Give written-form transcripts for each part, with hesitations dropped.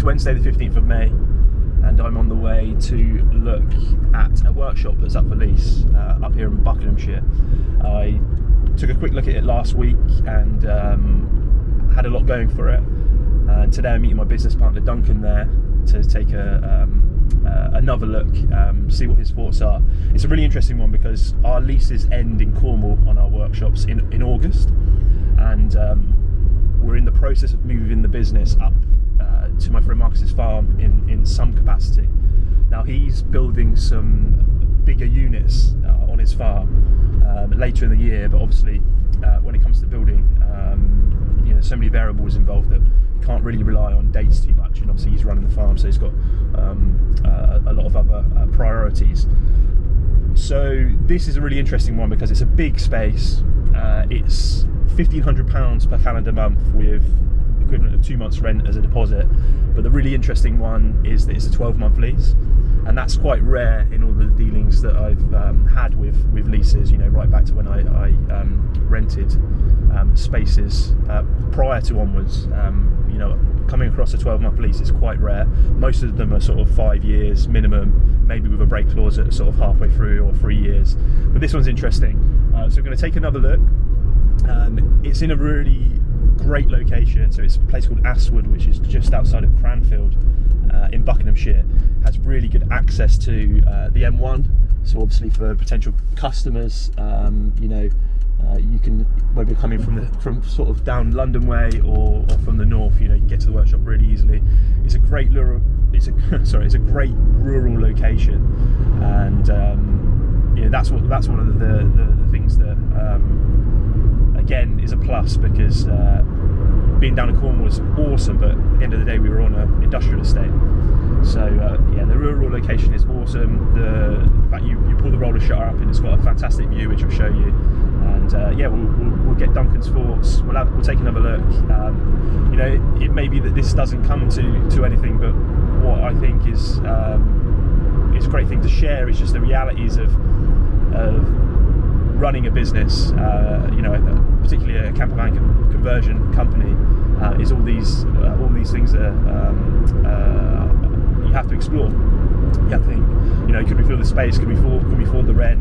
Wednesday the 15th of May, and I'm on the way to look at a workshop that's up for lease up here in Buckinghamshire. I took a quick look at it last week and had a lot going for it. And today I'm meeting my business partner Duncan there to take another look, see what his thoughts are. It's a really interesting one because our leases end in Cornwall on our workshops in August, and we're in the process of moving the business up to my friend Marcus's farm in some capacity. Now he's building some bigger units on his farm later in the year, but obviously when it comes to building, there's so many variables involved that you can't really rely on dates too much, and obviously he's running the farm, so he's got a lot of other priorities. So this is a really interesting one because it's a big space. It's £1,500 per calendar month with equivalent of 2 months rent as a deposit, but the really interesting one is that it's a 12-month lease, and that's quite rare in all the dealings that I've had with leases, right back to when I rented spaces prior to onwards. Coming across a 12-month lease is quite rare. Most of them are sort of 5 years minimum, maybe with a break clause at sort of halfway through, or 3 years, but this one's interesting. So we're going to take another look. It's in a really great location, so it's a place called Astwood, which is just outside of Cranfield in Buckinghamshire. Has really good access to the M1, so obviously for potential customers, you can, whether you're coming from sort of down London way or from the north, you can get to the workshop really easily. It's a great rural location, and that's one of the things that again is a plus, because being down in Cornwall was awesome, but at the end of the day we were on an industrial estate. So the rural location is awesome. The fact you pull the roller shutter up and it's got a fantastic view, which I'll show you. And we'll get Duncan's thoughts. We'll take another look. It may be that this doesn't come to anything, but what I think is a great thing to share is just the realities of running a business. Particularly a campervan conversion company, is all these things that you have to explore. You have to think, could we fill the space? Can we afford the rent?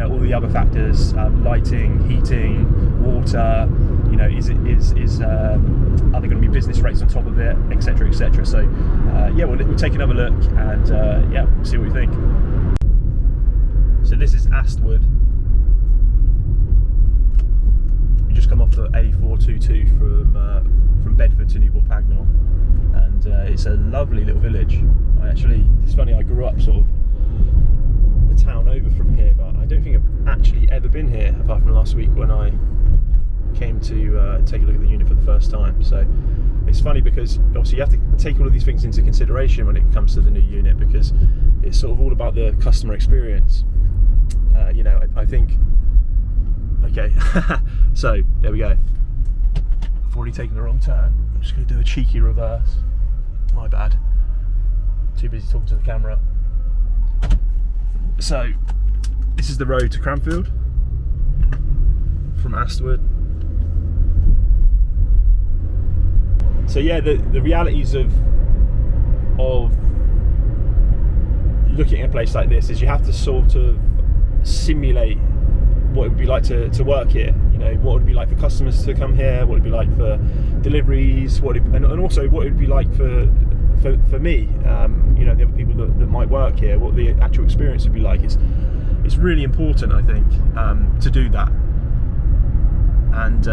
All the other factors, lighting, heating, water. Are there going to be business rates on top of it, etc., etc. So we'll take another look and we'll see what we think. So this is Astwood. We just come off the A422 from Bedford to Newport Pagnell, and it's a lovely little village. It's funny, I grew up sort of the town over from here, but I don't think I've actually ever been here apart from last week when I came to take a look at the unit for the first time. So it's funny because obviously you have to take all of these things into consideration when it comes to the new unit, because it's sort of all about the customer experience. I think. Okay, so there we go. I've already taken the wrong turn. I'm just going to do a cheeky reverse. My bad. Too busy talking to the camera. So this is the road to Cranfield from Astwood. So the realities of looking at a place like this is you have to sort of simulate what it would be like to work here. What it would be like for customers to come here, what it would be like for deliveries, and also what it would be like for me, the other people that might work here, what the actual experience would be like. It's really important, I think, to do that. And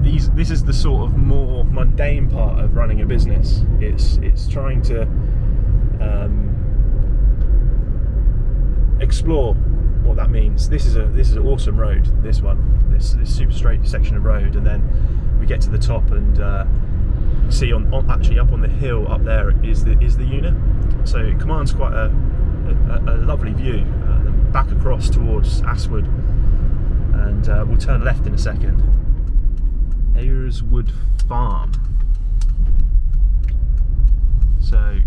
this is the sort of more mundane part of running a business. It's trying to explore what that means. This is an awesome road. This super straight section of road, and then we get to the top and see actually up on the hill up there is the unit. So it commands quite a lovely view back across towards Astwood, and we'll turn left in a second. Astwood Farm. So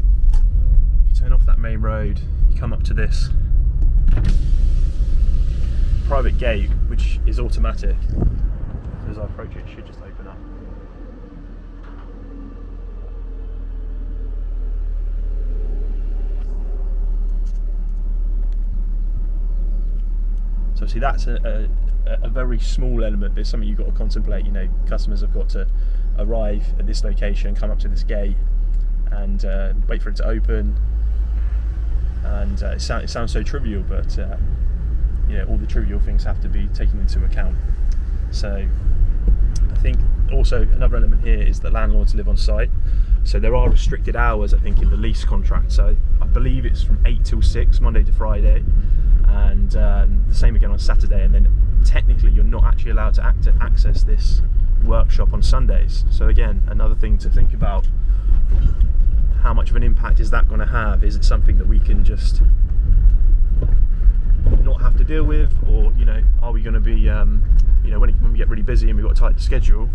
you turn off that main road, you come up to this private gate, which is automatic. So as I approach it, it should just open up. obviously that's a very small element, but it's something you've got to contemplate. You know, customers have got to arrive at this location, come up to this gate, and wait for it to open. And it sounds so trivial, but you know, all the trivial things have to be taken into account. So I think also another element here is that landlords live on site, so there are restricted hours, I think, in the lease contract. So I believe it's from 8 till 6 Monday to Friday, and the same again on Saturday, and then technically you're not actually allowed to access this workshop on Sundays. So again, another thing to think about: how much of an impact is that going to have? Is it something that we can just not have to deal with, or, you know, are we going to be, you know, when we get really busy and we've got a tight schedule?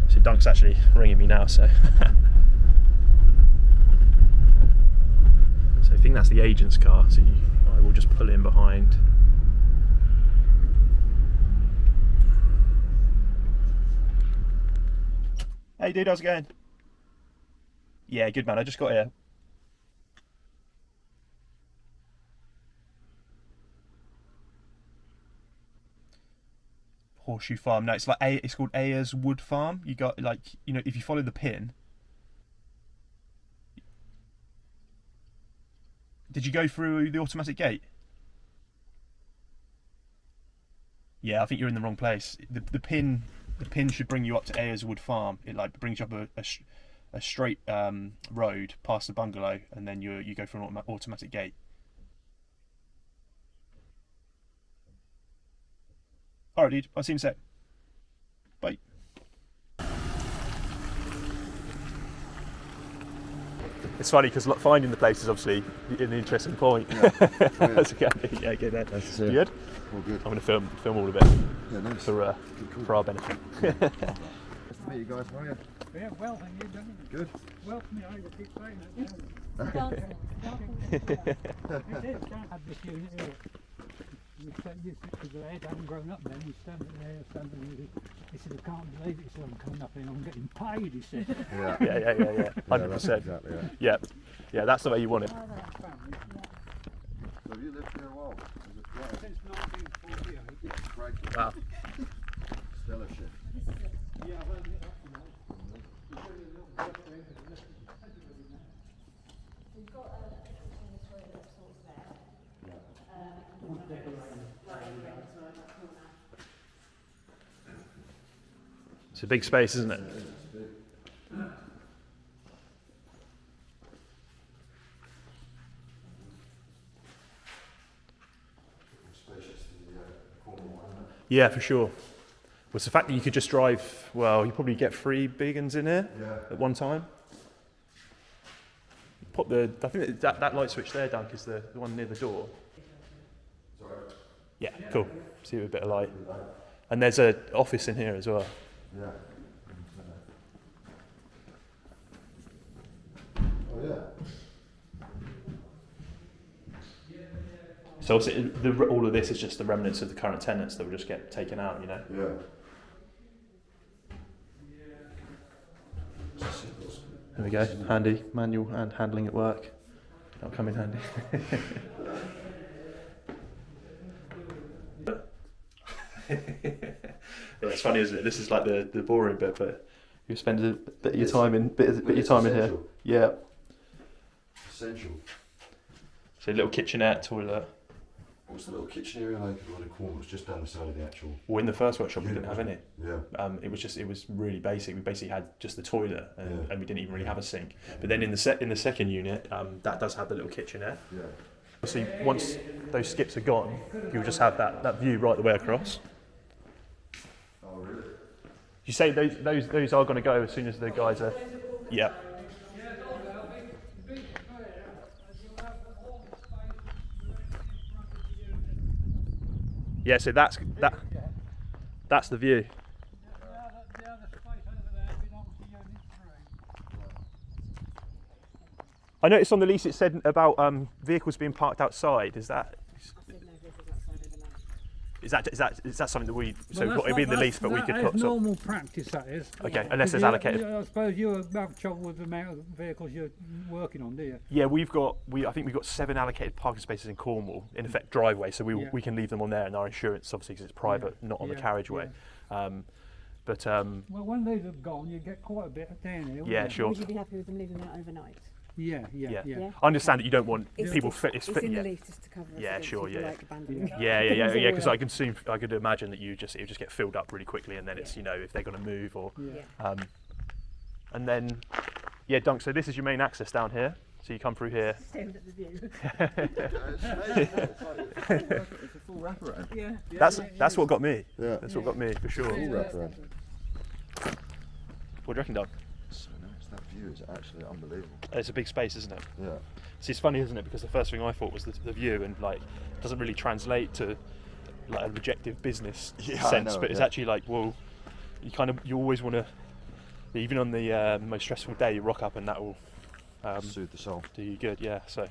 So Dunk's actually ringing me now, so so I think that's the agent's car, so I will just pull in behind. Hey dude, how's it going? Yeah, good man, I just got here. Horseshoe Farm. No, it's like it's called Ayers Wood Farm. You got, like, you know, if you follow the pin. Did you go through the automatic gate? Yeah, I think you're in the wrong place. The pin should bring you up to Ayers Wood Farm. It like brings you up a straight road past the bungalow, and then you go through an automatic gate. Alright dude, I'll see you in a sec. Bye. It's funny because finding the place is obviously an interesting point. Yeah. That's okay. Yeah, good man. Nice to see you. Good? All good. I'm going to film all of it. Yeah, nice. For our benefit. Nice to meet you guys, how are you? Yeah, well, thank you, Danny. Good. Well, for me, I keep saying that. It is, can't have this unit here. You said you because I hadn't grown up then, you stand there standing. He said, I can't believe it, so I'm coming up here and I'm getting paid, he said. Yeah. Yeah. 100%. Exactly, Yeah, that's the way you want it. So have you lived here a while? Is it great? Since 1948. Great. Wow. Stellar shit. Yeah, I've only got up to now. We've got a kitchen and a toilet sort of there. It's a big space, isn't it? Yeah, for sure. Well, it's the fact that you could just drive, well, you probably get 3 big uns in here at one time. Pop I think that light switch there, Dunk, is the one near the door. Yeah, cool. See, with a bit of light. And there's an office in here as well. Yeah. Oh yeah. So obviously, all of this is just the remnants of the current tenants that will just get taken out, you know? Yeah. There we go, handy, manual and handling at work. That'll come in handy. Yeah, it's funny, isn't it? This is like the boring bit, but you spend a bit of your time in here. Yeah. Essential. So a little kitchenette, toilet. What's the little kitchen area like? What the corner was just down the side of the actual. Well, in the first workshop we didn't have any. Yeah. It was really basic. We basically had just the toilet, and we didn't even really have a sink. But then in the second unit, that does have the little kitchenette. Yeah. Obviously, once those skips are gone, you'll just have that view right the way across. Oh really? You say those are going to go as soon as the guys are. Yeah. Yeah, so that's the view. I noticed on the lease it said about vehicles being parked outside. Is that? is that something that we Well, it'd be in the lease, but we could That put is sort of, normal practice, that is. okay, unless there's You- allocated. I suppose you have trouble with the amount of vehicles you're working on, do you? Yeah, I think we've got 7 allocated parking spaces in Cornwall, in effect driveway, so Yeah. we can leave them on there, and our insurance obviously because it's private, not on the Yeah, carriageway. But Well, when those have gone, you get quite a bit down here. yeah, wouldn't sure. Would you be happy with them leaving that overnight? you? Yeah. Yeah. I understand that you don't want It's people just- fit. It's fit in yeah. the lease just to cover us Yeah, against sure, people yeah. like abandoning Yeah, things because all I could imagine that it would just get filled up really quickly, and then it's if they're going to move or, Yeah. and then Dunk. So this is your main access down here. So you come through here. Staring at the view. It's a full wraparound. Yeah. That's what got me. Yeah. That's what got me for sure. Full wraparound. What do you reckon, Doug? So nice. That view is actually unbelievable. It's a big space, isn't it? Yeah. See, it's funny, isn't it? Because the first thing I thought was the view, and like it doesn't really translate to like a objective business Yeah, I sense, know, but it's yeah. actually like, well, you always want to, even on the most stressful day, you rock up and that will Soothe the soul. do you good. Yeah. So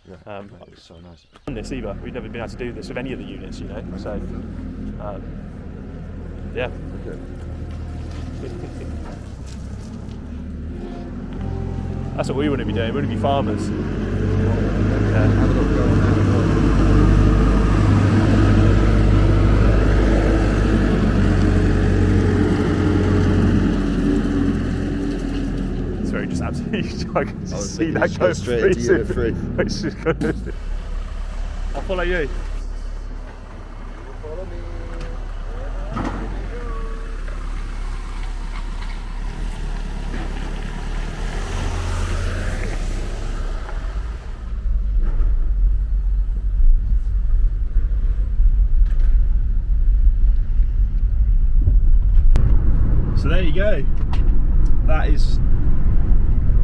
Yeah. Mate, it's so nice. on this either, we've never been able to do this with any of the units, So yeah. Okay. That's what we want to be doing. We want to be farmers. Have a look, go It's very just absolutely. I can I was just see thinking that just go go straight into unit three. It's just gonna- I'll follow you. Follow me. So there you go. That is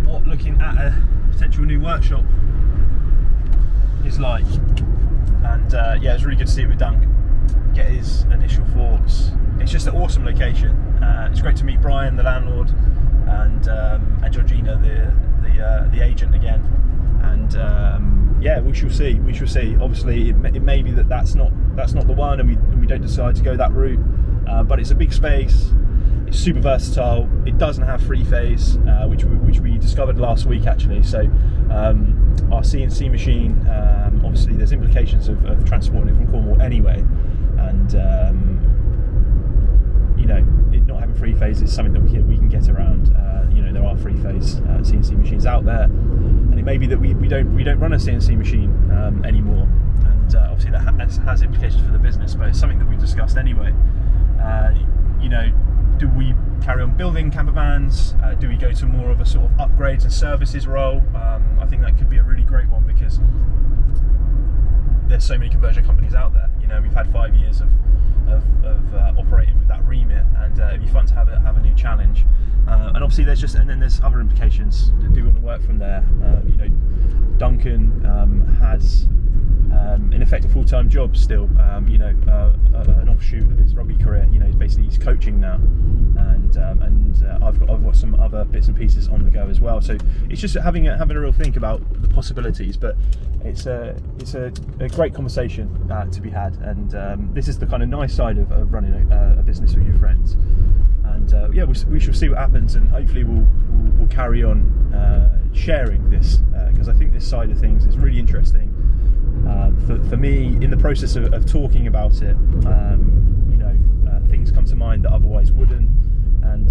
what looking at a potential new workshop is like. And yeah, it was really good to see it with Dunk, get his initial thoughts. It's just an awesome location. It's great to meet Brian, the landlord, and Georgina, the agent again. And yeah, we shall see. We shall see. Obviously, it may be that's not the one, and we don't decide to go that route. But it's a big space. It's super versatile. It doesn't have free phase, which we discovered last week actually. So our CNC machine, obviously there's implications of transporting it from Cornwall anyway, and it not having free phase is something that we can get around. There are free phase CNC machines out there, and it may be that we don't run a CNC machine anymore, and obviously that has implications for the business. But it's something that we've discussed anyway. Do we carry on building campervans? Do we go to more of a sort of upgrades and services role? I think that could be a really great one because there's so many conversion companies out there. We've had 5 years of operating with that remit, and it'd be fun to have a new challenge. And obviously there's other implications. Do we want to work from there? Duncan has in effect a full-time job still. An offshoot of his rugby career. He's coaching now, and I've got some other bits and pieces on the go as well. So it's just having a real think about the possibilities. But it's a great conversation to be had, and this is the kind of nice side of running a business with your friends. And yeah, we shall see what happens, and hopefully we'll carry on sharing this because I think this side of things is really interesting. For me, in the process of talking about it, things come to mind that otherwise wouldn't. And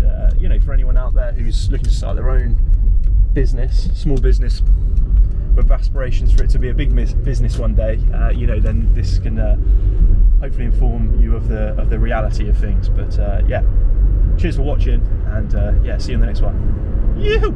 for anyone out there who's looking to start their own business, small business, with aspirations for it to be a big business one day, then this can hopefully inform you of the reality of things. But yeah, cheers for watching, and yeah, see you in the next one. Yoo-hoo!